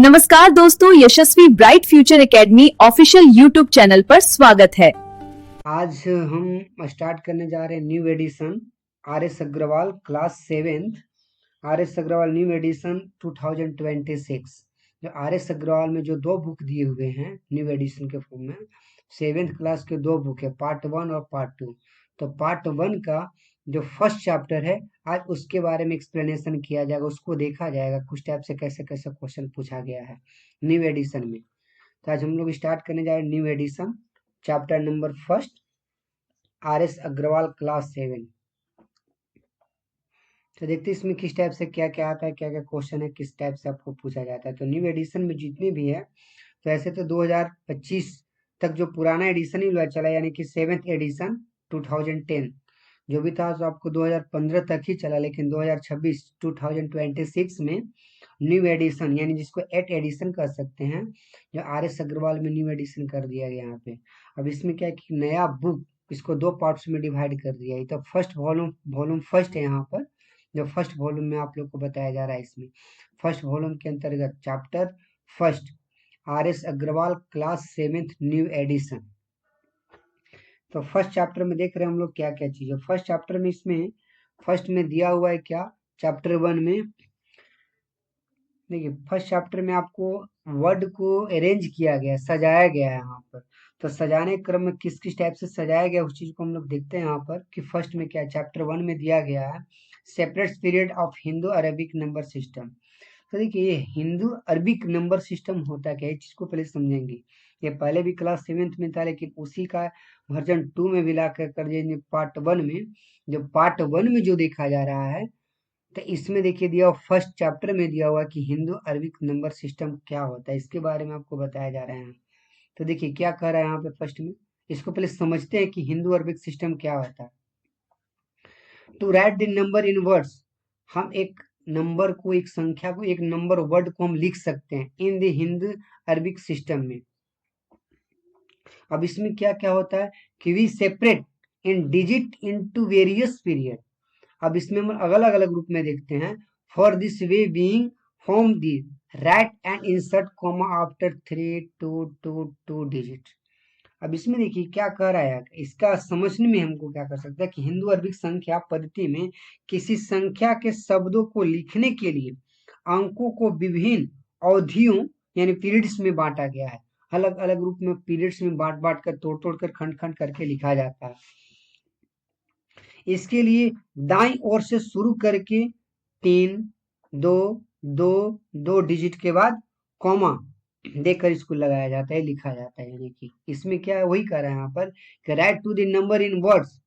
नमस्कार दोस्तों, Yashasvi bright future academy official YouTube channel पर स्वागत है। आज हम स्टार्ट करने जा रहे हैं new edition RS. Agarwal class 7th RS. Agarwal new edition 2026। जो आर.एस. अग्रवाल में जो दो बुक दिए हुए हैं न्यू एडिशन के फॉर्म में, 7th क्लास के दो बुक है, पार्ट 1 और पार्ट 2। तो पार्ट 1 का जो फर्स्ट चैप्टर है, आज उसके बारे में एक्सप्लेनेशन किया जाएगा, उसको देखा जाएगा कुछ टाइप से कैसे कैसे क्वेश्चन पूछा गया है न्यू एडिशन में। तो आज हम लोग स्टार्ट करने जा रहे हैं new edition chapter number first RS. Agarwal class 7। तो देखते हैं इसमें किस टाइप से क्या क्या आता है, क्या क्या क्वेश्चन है, किस टाइप से आपको पूछा जाता है। तो न्यू एडिशन में जितने भी है, तो ऐसे तो 2025 तक जो पुराना एडिशन ही चला, यानी कि 7th एडिशन 2010 जो भी था, तो आपको 2015 तक ही चला। लेकिन 2026 2026 में न्यू एडिशन, यानी जिसको 8 एडिशन कर सकते हैं, जो आर.एस. अग्रवाल में न्यू एडिशन कर दिया गया यहाँ पे। अब इसमें क्या है कि नया बुक इसको दो पार्ट्स में डिवाइड कर दिया है। तो फर्स्ट वॉल्यूम फर्स्ट है यहाँ पर, जो फर्स्ट वॉल्यूम में आप लोग को बताया जा रहा है। इसमें फर्स्ट वॉल्यूम के अंतर्गत chapter first RS. Agarwal class 7th new edition. तो फर्स्ट चैप्टर में देख रहे हैं हम लोग क्या क्या चीज है। फर्स्ट चैप्टर में इसमें फर्स्ट में दिया हुआ है क्या, चैप्टर 1 में देखिए, फर्स्ट चैप्टर में आपको वर्ड को अरेंज किया गया है, सजाया गया है यहाँ पर। तो सजाने के क्रम में किस किस टाइप से सजाया गया उस चीज को हम लोग देखते हैं यहाँ पर, कि फर्स्ट में क्या, चैप्टर 1 में दिया गया है separate period of Hindu Arabic number system. तो देखिए, ये हिंदू अरबिक नंबर सिस्टम होता क्या है, इस चीज को पहले समझेंगे। ये पहले भी क्लास 7th में था, लेकिन उसी का वर्जन 2 में भी ला कर दिए पार्ट 1 में। जो पार्ट 1 में जो देखा जा रहा है, तो इसमें देखिए दिया हुआ, फर्स्ट चैप्टर में दिया हुआ कि हिंदू अरबिक नंबर सिस्टम क्या होता है, इसके बारे में आपको बताया जा रहा है। तो देखिए क्या कह रहा है यहाँ पे फर्स्ट में, इसको पहले समझते हैं कि हिंदू अरबिक सिस्टम क्या होता है। To write the number in words, हम एक नंबर को, एक संख्या को, एक नंबर वर्ड को हम लिख सकते हैं in the Hindu Arabic system में। अब इसमें क्या क्या होता है कि we separate in digit into various period. अब इसमें हम अलग अलग रूप में देखते हैं। For this way being form the right and insert comma after 3 2 2 2 digit. अब इसमें देखिए क्या कह रहा है, इसका समझने में हमको क्या कर सकता है कि हिंदू अरबिक संख्या पद्धति में किसी संख्या के शब्दों को लिखने के लिए अंकों को विभिन्न अवधियों यानी पीरियड्स में बांटा गया है। अलग अलग रूप में पीरियड्स में बांट बांट कर, तोड़ तोड़ कर, खंड खंड करके लिखा जाता है। इसके लिए दाईं ओर से शुरू करके 3 2 2 2 डिजिट के बाद कॉमा देकर इसको लगाया जाता है, लिखा जाता है। यानी कि इसमें क्या है, वही कर रहा है यहाँ पर कि right to the number in words,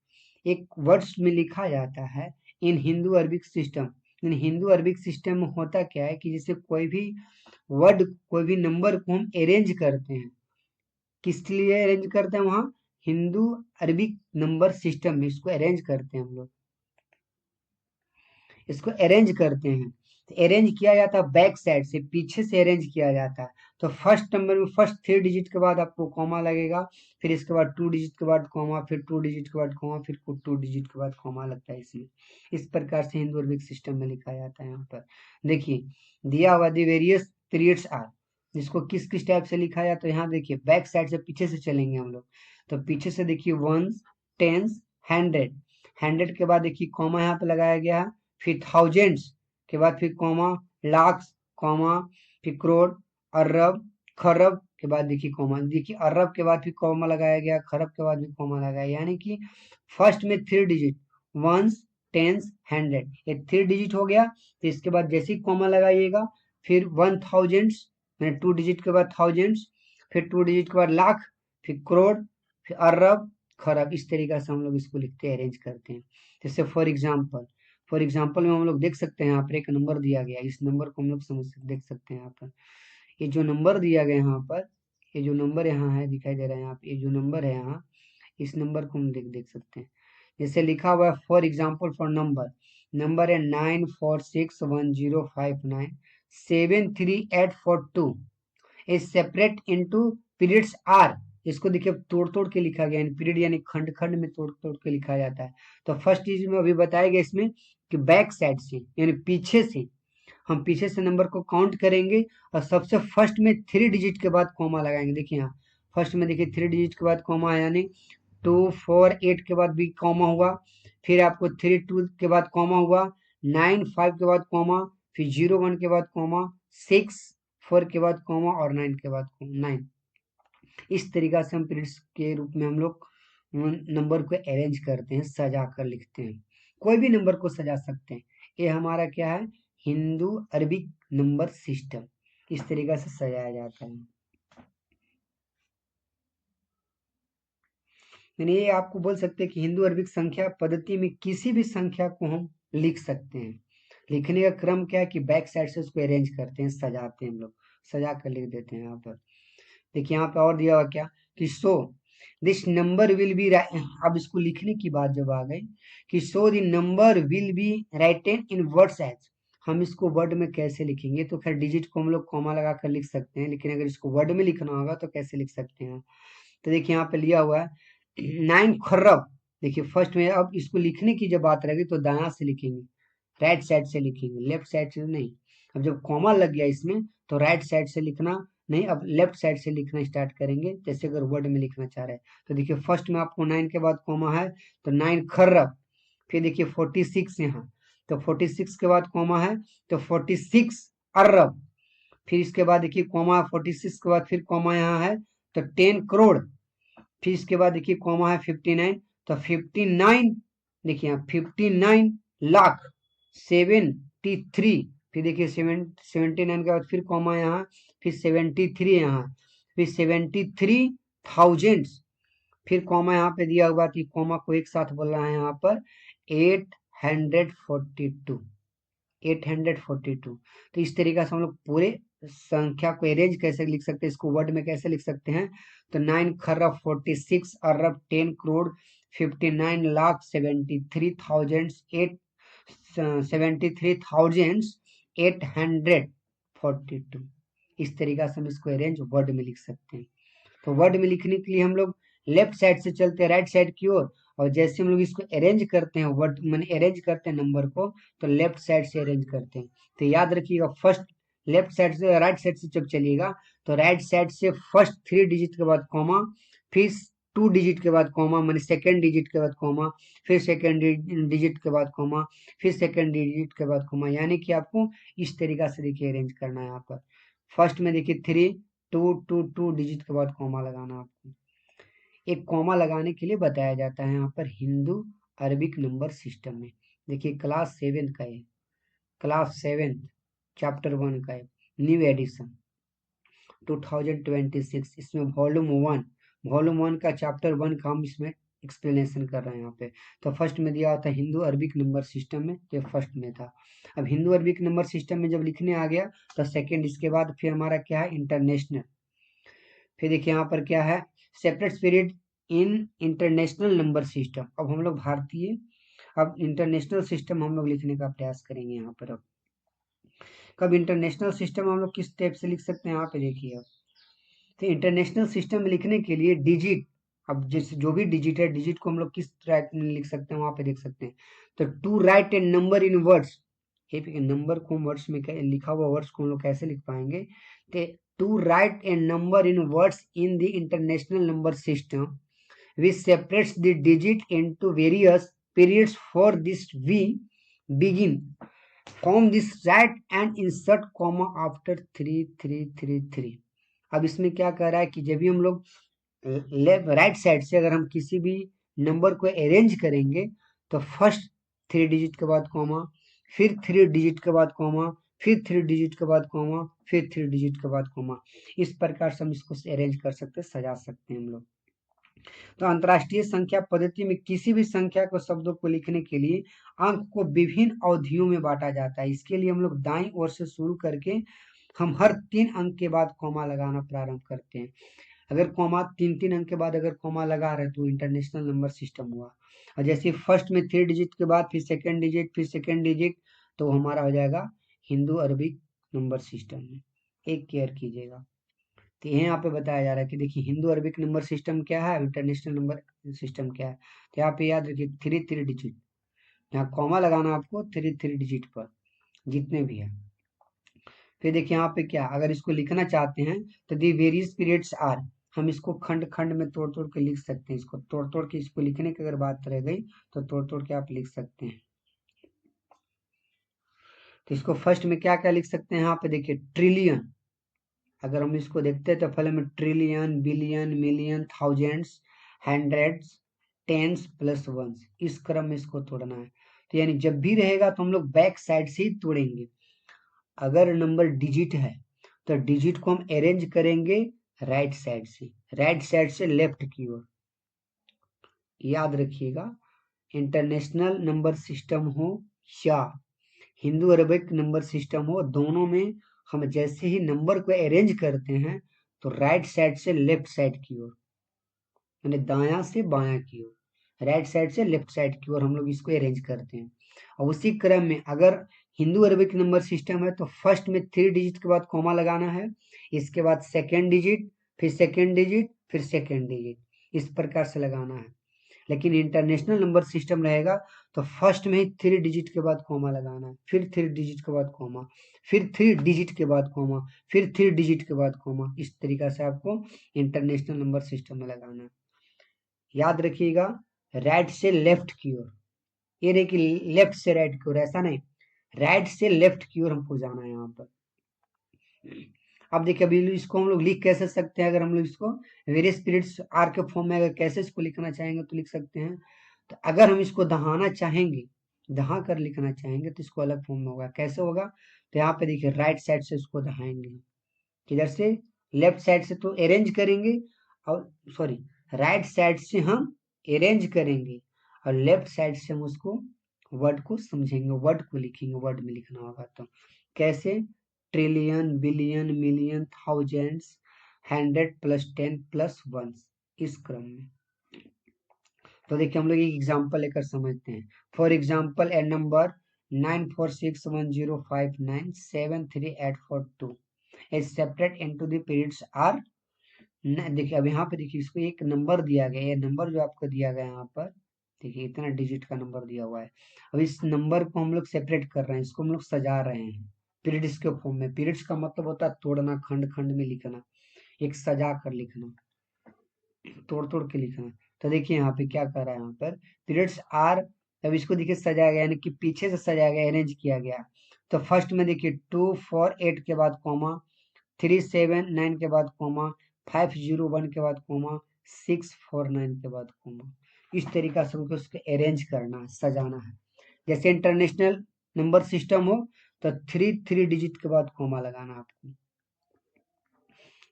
एक वर्ड्स में लिखा जाता है in Hindu Arabic system. In Hindu Arabic system में होता क्या है कि जैसे कोई भी वर्ड, कोई भी नंबर को हम अरेंज करते हैं, किसके लिए अरेंज करते हैं, वहां हिंदू अरबिक नंबर सिस्टम में इसको अरेंज करते हैं हम लोग, इसको अरेंज करते हैं। तो अरेंज किया जाता है बैक साइड से, पीछे से अरेंज किया जाता है। तो फर्स्ट नंबर में फर्स्ट 3 डिजिट के बाद आपको कॉमा लगेगा, फिर इसके बाद 2 डिजिट के बाद कॉमा, फिर 2 डिजिट के बाद कॉमा, फिर 2 डिजिट के बाद कॉमा लगता है इसमें। इस प्रकार से हिंदू अरबिक सिस्टम में लिखा जाता है। यहाँ पर देखिए दिया हुआ दी वेरियस पीरियड्स आर, जिसको किस किस टाइप से लिखा जाता है। यहाँ देखिए बैक साइड से, पीछे से चलेंगे हम लोग। तो पीछे से देखिए वंस, टेंस, 100, 100 के बाद देखिए कॉमा यहाँ पे लगाया गया है, फिर थाउजेंड्स के बाद फिर कॉमा, लाख, कॉमा, फिर करोड़, अरब, खरब के बाद देखिए कॉमा, देखिए अरब के बाद फिर कॉमा लगाया गया, खरब के बाद भी कॉमा लगाया। यानी कि फर्स्ट में 3 डिजिट, वंस, टेंस, 100, ये 3 डिजिट हो गया। तो इसके बाद जैसे ही कॉमा लगाइएगा, फिर 1000s, 2 डिजिट के बाद थाउजेंड्स, फिर 2 डिजिट के बाद लाख, फिर करोड़, फिर अरब, खरब। इस तरीका से हम लोग इसको लिखते हैं, अरेंज करते हैं। जैसे फॉर एग्जाम्पल में हम लोग देख सकते हैं, यहाँ पर एक नंबर दिया गया, इस नंबर को हम लोग देख सकते हैं। यहाँ पर ये जो नंबर दिया गया यहाँ पर, ये जो नंबर यहाँ है दिखाई दे रहा है, यहाँ पे ये जो नंबर है यहाँ, इस नंबर को हम देख सकते हैं। जैसे लिखा हुआ है फॉर एग्जाम्पल फॉर नंबर है 946105973842 is separate into periods are. इसको देखिए तोड़ तोड़ के लिखा गया, पीरियड यानी खंड खंड में तोड़ तोड़ के लिखा जाता है। तो फर्स्ट चीज में अभी बताया गया इसमें कि बैक साइड से यानी पीछे से हम पीछे से नंबर को काउंट करेंगे और सबसे फर्स्ट में 3 डिजिट के बाद कॉमा लगाएंगे। देखिए यहाँ फर्स्ट में देखिए 3 डिजिट के बाद कॉमा, यानी 2 4 8 के बाद भी कॉमा हुआ, फिर आपको 3 2 के बाद कॉमा हुआ, 9 5 के बाद कॉमा, फिर 0 1 के बाद कॉमा, 6 4 के बाद कॉमा और 9 के बाद 9। इस तरीका से हम पीरियड्स के रूप में हम लोग नंबर को अरेंज करते हैं, सजा कर लिखते हैं। कोई भी नंबर को सजा सकते हैं। ये हमारा क्या है, हिंदू अरबिक नंबर सिस्टम, इस तरीका से सजाया जाता है। यानी ये आपको बोल सकते हैं कि हिंदू अरबिक संख्या पद्धति में किसी भी संख्या को हम लिख सकते हैं। लिखने का क्रम क्या है कि बैक साइड से उसको अरेंज करते हैं, सजाते हैं, हम लोग सजा कर लिख देते हैं। यहाँ पर देखिए यहाँ पे और दिया हुआ क्या कि so this number will be, अब इसको लिखने की बात जब आ गई कि so the number will be written in words as, हम इसको वर्ड में कैसे लिखेंगे, तो खैर डिजिट को हम लोग कॉमा लगा कर लिख सकते हैं, लेकिन अगर इसको वर्ड में लिखना होगा तो कैसे लिख सकते हैं। तो देखिए यहाँ पे लिया हुआ है 9 खर्रब। देखिए फर्स्ट में अब इसको लिखने की जब बात रहेगी तो दायां से लिखेंगे, राइट साइड से लिखेंगे, लेफ्ट साइड से नहीं। अब जब कॉमा लग गया इसमें तो राइट साइड से लिखना नहीं, अब लेफ्ट साइड से लिखना स्टार्ट करेंगे, जैसे अगर वर्ड में लिखना चाह रहे हैं। तो देखिए फर्स्ट में आपको 9 के बाद कॉमा है तो 9 खर्रब, फिर देखिए 46 यहाँ, तो 46 के बाद कॉमा है तो 46 अरब, फिर इसके बाद देखिए कॉमा 46 के बाद फिर कॉमा यहाँ है तो 10 करोड़, फिर इसके बाद देखिए कॉमा है 59, तो 59 देखिए यहाँ 59 लाख 73, फिर देखिए 79 के बाद फिर कॉमा यहाँ, फिर 73 यहाँ, फिर 73,000, फिर कॉमा यहाँ पे दिया हुआ कि कॉमा को एक साथ बोल रहा है यहाँ पर 842, 842। तो इस तरीका से हम लोग पूरे संख्या को अरेंज कैसे लिख सकते हैं, इसको वर्ड में कैसे लिख सकते हैं, तो 9 खरब 46 अरब 10 करोड़ 59 लाख 73,842, इस तरीका से हम इसको अरेंज वर्ड में लिख सकते हैं। तो वर्ड में लिखने के लिए हम लोग लेफ्ट साइड से चलते हैं राइट साइड की ओर, और जैसे हम लोग इसको अरेंज करते हैं, वर्ड माने अरेंज करते हैं नंबर को, तो लेफ्ट साइड से अरेंज करते हैं। तो याद रखिएगा फर्स्ट लेफ्ट साइड से राइट साइड से जब चलिएगा तो राइट साइड से फर्स्ट 3 डिजिट के बाद कॉमा, फिर 2 डिजिट के बाद कॉमा माने सेकेंड डिजिट के बाद कॉमा, फिर सेकेंड डिजिट के बाद कॉमा, फिर सेकेंड डिजिट के बाद कॉमा, यानी कि आपको इस तरीका से देखिए अरेंज करना है। यहाँ पर फर्स्ट में देखिए 3 2 डिजिट के बाद कॉमा लगाना आपको। एक कॉमा लगाने के लिए बताया जाता है यहाँ पर हिंदू अरबिक नंबर सिस्टम में। देखिए क्लास 7 का है, क्लास 7 चैप्टर 1 का है, न्यू एडिशन 2026, इसमें वॉल्यूम 1 का चैप्टर 1 का हम इसमें एक्सप्लेनेशन कर रहे हैं यहाँ पे। तो फर्स्ट में दिया होता है हिंदू अरबिक नंबर सिस्टम में, तो फर्स्ट में था। अब हिंदू अरबिक नंबर सिस्टम में जब लिखने आ गया तो सेकेंड, इसके बाद फिर हमारा क्या है इंटरनेशनल, फिर देखिए यहाँ पर क्या है separate period in international number system. अब हम लोग भारतीय, अब इंटरनेशनल सिस्टम हम लोग लिखने का प्रयास करेंगे यहाँ पर। अब कब इंटरनेशनल सिस्टम हम लोग किस टाइप से लिख सकते हैं यहाँ पे देखिए। अब तो इंटरनेशनल सिस्टम में लिखने के लिए डिजिट, अब जैसे जो भी डिजिट है, डिजिट को हम लोग किस टाइप में लिख सकते हैं वहां पे देख सकते हैं। तो to write a number in words, ये नंबर को वर्ड्स में लिखा हुआ वर्ड्स को हम लोग कैसे लिख पाएंगे, तो to write a number in words in the international number system which separates the digit into various periods. For this we begin from this right and insert comma after 3333। अब इसमें क्या कह रहा है कि जब भी हम लोग लेफ्ट राइट साइड से अगर हम किसी भी नंबर को अरेंज करेंगे तो फर्स्ट 3 डिजिट के बाद कॉमा, फिर 3 डिजिट के बाद कॉमा, फिर 3 डिजिट के बाद कॉमा, फिर 3 डिजिट के बाद कॉमा, इस प्रकार से हम इसको अरेंज कर सकते हैं, सजा सकते हैं हम लोग। तो अंतरराष्ट्रीय संख्या पद्धति में किसी भी संख्या को शब्दों को लिखने के लिए अंक को विभिन्न अवधियों में बांटा जाता है। इसके लिए हम लोग दाईं ओर से शुरू करके हम हर 3 अंक के बाद कॉमा लगाना प्रारंभ करते हैं। अगर कॉमा 3 अंक के बाद अगर कॉमा लगा रहे तो इंटरनेशनल नंबर सिस्टम हुआ, और जैसे फर्स्ट में 3 डिजिट के बाद फिर सेकेंड डिजिट, फिर सेकेंड डिजिट, तो हमारा हो जाएगा हिंदू अरबिक नंबर सिस्टम में। एक केयर कीजिएगा। तो यहाँ पे बताया जा रहा है कि देखिए हिंदू अरबिक नंबर सिस्टम क्या है, इंटरनेशनल नंबर सिस्टम क्या है। तो यहाँ पे याद रखिए 3 डिजिट, यहाँ कॉमा लगाना आपको 3 डिजिट पर जितने भी है। फिर देखिए यहाँ पे क्या, अगर इसको लिखना चाहते हैं तो दी वेरियस पीरियड्स आर, हम इसको खंड खंड में तोड़ तोड़ के लिख सकते हैं। इसको तोड़ तोड़ के इसको लिखने की अगर बात रह गई तो तोड़ तोड़ के आप लिख सकते हैं। तो इसको फर्स्ट में क्या क्या लिख सकते हैं, यहाँ पे देखिए ट्रिलियन, अगर हम इसको देखते हैं तो पहले में trillion, billion, million, thousands, hundreds, tens plus ones, इस क्रम में इसको तोड़ना है। तो यानी जब भी रहेगा तो हम लोग बैक साइड से ही तोड़ेंगे। अगर नंबर डिजिट है तो डिजिट को हम अरेंज करेंगे राइट साइड से, राइट साइड से लेफ्ट की ओर। याद रखिएगा, इंटरनेशनल नंबर सिस्टम हो या हिंदू अरबिक नंबर सिस्टम हो, दोनों में हम जैसे ही नंबर को अरेंज करते हैं तो राइट साइड से लेफ्ट साइड की ओर, यानी दायां से बायां की ओर, राइट साइड से लेफ्ट साइड की ओर हम लोग इसको अरेंज करते हैं। और उसी क्रम में अगर हिंदू अरबिक नंबर सिस्टम है तो फर्स्ट में 3 डिजिट के बाद कॉमा लगाना है, इसके बाद सेकेंड डिजिट, फिर सेकेंड डिजिट, फिर सेकेंड डिजिट, इस प्रकार से लगाना है। लेकिन इंटरनेशनल नंबर सिस्टम रहेगा तो फर्स्ट में ही 3 डिजिट के बाद कॉमा लगाना है, फिर 3 डिजिट के बाद कॉमा, फिर 3 डिजिट के बाद कॉमा, फिर 3 डिजिट के बाद कॉमा, इस तरीका से आपको इंटरनेशनल नंबर सिस्टम में लगाना है। याद रखिएगा, राइट से लेफ्ट की ओर, ये नहीं कि लेफ्ट से राइट की ओर, ऐसा नहीं, राइट से लेफ्ट की ओर हमको जाना है यहाँ पर। अब देखिए अभी इसको हम लोग लिख कैसे सकते हैं, अगर हम लोग इसको वेरियस पीरियड्स आर के फॉर्म में अगर कैसे इसको लिखना चाहेंगे तो लिख सकते हैं। तो अगर हम इसको दहाना चाहेंगे, दहा कर लिखना चाहेंगे तो इसको अलग फॉर्म में होगा। कैसे होगा, तो यहाँ पे देखिए राइट साइड से इसको दहाएंगे, किधर से, लेफ्ट साइड से तो अरेंज करेंगे, और सॉरी राइट साइड से हम अरेंज करेंगे और लेफ्ट साइड से हम उसको वर्ड को समझेंगे, वर्ड को लिखेंगे, वर्ड में लिखना होगा। तो कैसे, trillion, billion, million, thousands, 100 plus 10 plus ones, इस क्रम में। तो देखिए हम लोग एक एग्जांपल लेकर समझते हैं। For example A number 94610597384 is separate into the periods are, देखिए अब यहाँ पे देखिए इसको एक नंबर दिया गया है, ये नंबर जो आपको दिया गया है यहाँ पर देखिए इतना डिजिट का नंबर दिया हुआ है। अब इस नंबर को हम लोग सेपरेट कर रहे हैं, इसको हम लोग सजा रहे हैं पीरियड्स के फॉर्म में। पीरियड्स का मतलब होता है तोड़ना, खंड खंड में लिखना, एक सजा कर लिखना, तोड़ तोड़ के लिखना। तो देखिए यहाँ पे क्या कर रहा है, यहाँ पर पीरियड्स आर, अब इसको देखिए सजाया गया, यानी कि पीछे से सजाया गया, अरेंज किया गया। तो फर्स्ट में देखिए 248 के बाद कॉमा, 379 के बाद कॉमा, 501 के बाद कॉमा, 649 के बाद कॉमा, इस तरीका से हमको उसको अरेंज करना है, सजाना है। जैसे इंटरनेशनल नंबर सिस्टम हो तो 3 डिजिट के बाद कॉमा लगाना आपको।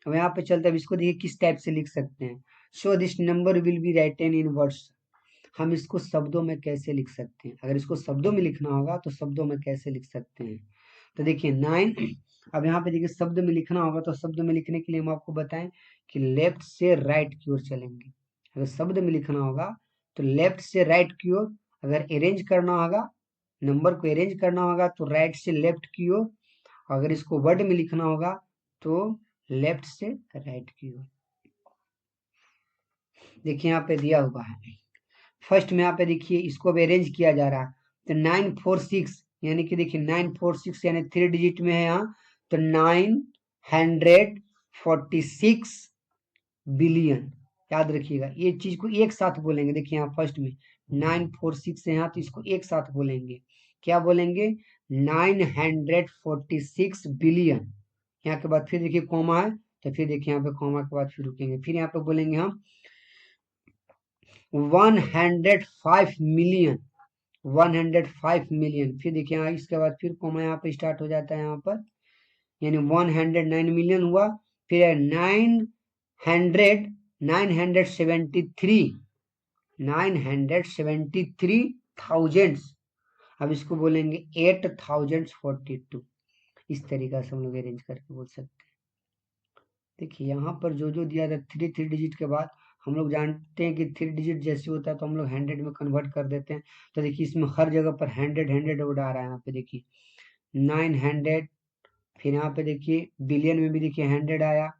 अब यहाँ पे चलते हैं, इसको देखिए किस टाइप से लिख सकते हैं। सो this number will B written in words, हम इसको शब्दों में कैसे लिख सकते हैं, अगर इसको शब्दों में लिखना होगा तो शब्दों में कैसे लिख सकते हैं। तो देखिए 9, अब यहाँ पे देखिए शब्द में लिखना होगा तो शब्द में लिखने के लिए हम आपको बताएं कि लेफ्ट से राइट की ओर चलेंगे। अगर शब्द में लिखना होगा तो लेफ्ट से राइट की ओर, अगर अरेंज करना होगा, नंबर को अरेंज करना होगा तो राइट से लेफ्ट की ओर, अगर इसको वर्ड में लिखना होगा तो लेफ्ट से राइट की ओर। देखिए यहाँ पे दिया हुआ है, फर्स्ट में यहाँ पे देखिए इसको अब अरेंज किया जा रहा है। तो 946, यानी कि देखिए 946 यानी 3 डिजिट में है यहाँ, तो 946 बिलियन। याद रखिएगा ये चीज को एक साथ बोलेंगे। देखिए यहाँ फर्स्ट में 946 है यहाँ, तो इसको एक साथ बोलेंगे, क्या बोलेंगे, 946 बिलियन। यहाँ के बाद फिर देखिए कॉमा है, तो फिर देखिए यहाँ पे कॉमा के बाद फिर रुकेंगे, फिर यहाँ पे बोलेंगे हम 105 मिलियन, 105 मिलियन, फिर देखिए यहाँ इसके बाद फिर कॉमा यहाँ पे स्टार्ट हो जाता है यहाँ पर, यानी 109 मिलियन हुआ, फिर 973 थाउजेंड्स, अब इसको बोलेंगे 8042, इस तरीका से हम लोग अरेंज करके बोल सकते हैं। देखिए यहाँ पर जो जो दिया था 3 डिजिट के बाद, हम लोग जानते हैं कि 3 डिजिट जैसे होता है तो हम लोग 100 में कन्वर्ट कर देते हैं। तो देखिए इसमें हर जगह पर 100 उड़ा रहा है, यहाँ पे देखिए 900, फिर यहाँ पे देखिए बिलियन में भी देखिए 100 आया।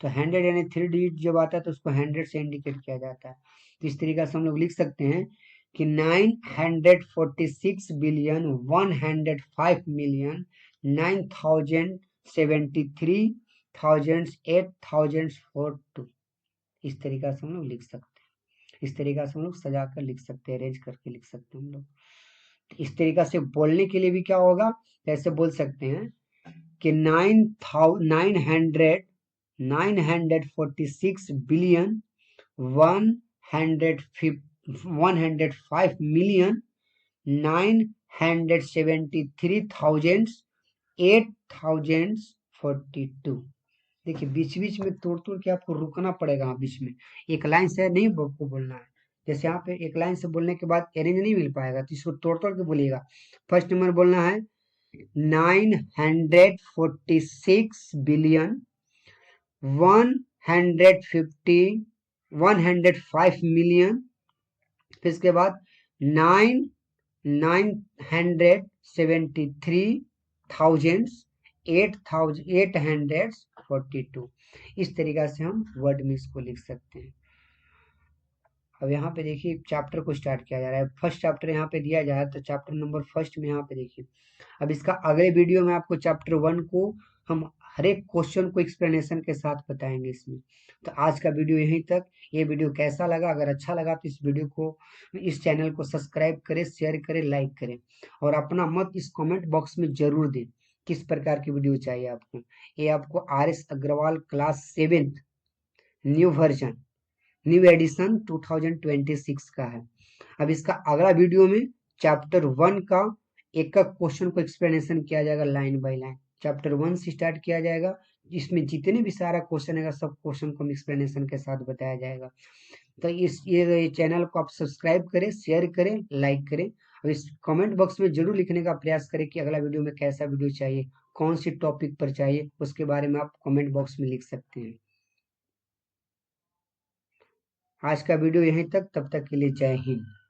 तो 100 यानी 3 डिजिट जब आता है तो उसको 100 से इंडिकेट किया जाता है। तो इस तरीका से हम लोग लिख सकते हैं कि 946 बिलियन 105 मिलियन 9000 973,008,042 इस तरीका से हम लोग लिख सकते हैं। इस तरीका से हम लोग सजा कर लिख सकते हैं, अरेंज करके लिख सकते हैं हम लोग। इस तरीका से बोलने के लिए भी क्या होगा, ऐसे बोल सकते हैं कि 946 बिलियन 105 मिलियन 973,008,042। देखिए बीच बीच में तोड़ तोड़ के आपको रुकना पड़ेगा, बीच में एक लाइन से नहीं आपको बोलना है। जैसे यहाँ पे एक लाइन से बोलने के बाद अरेंज नहीं मिल पाएगा, तो इसको तोड़ तोड़ के बोलिएगा। फर्स्ट नंबर बोलना है 946 बिलियन 105 मिलियन, फिर इसके बाद 973,842। इस तरीका से हम वर्ड में इसको लिख सकते हैं। अब यहाँ पे देखिए चैप्टर को स्टार्ट किया जा रहा है। फर्स्ट चैप्टर यहाँ पे दिया जा रहा है, तो चैप्टर नंबर फर्स्ट में यहाँ पे देखिए। अब इसका अगले वीडियो में आपको चैप्टर 1 को हम हर एक क्वेश्चन को एक्सप्लेनेशन के साथ बताएंगे इसमें। तो आज का वीडियो यहीं तक। ये वीडियो कैसा लगा, अगर अच्छा लगा तो इस वीडियो को, इस चैनल को सब्सक्राइब करें, शेयर करें, लाइक करें, और अपना मत इस कमेंट बॉक्स में जरूर दें किस प्रकार की वीडियो चाहिए आपको। ये आपको RS Agarwal class 7 new version, new edition 2026 का है। अब इसका अगला वीडियो में चैप्टर 1 का एक एक क्वेश्चन को एक्सप्लेनेशन किया जाएगा, लाइन बाय लाइन। चैप्टर 1 से स्टार्ट किया जाएगा, इसमें जितने भी सारा क्वेश्चन है सब क्वेश्चन को एक्सप्लेनेशन के साथ बताया जाएगा। तो ये चैनल को आप सब्सक्राइब करें, शेयर करें, लाइक करें, और इस कमेंट बॉक्स में जरूर लिखने का प्रयास करें कि अगला वीडियो में कैसा वीडियो चाहिए, कौन सी टॉपिक पर चाहिए, उसके बारे में आप कमेंट बॉक्स में लिख सकते हैं। आज का वीडियो यहीं तक, तब तक के लिए जय हिंद।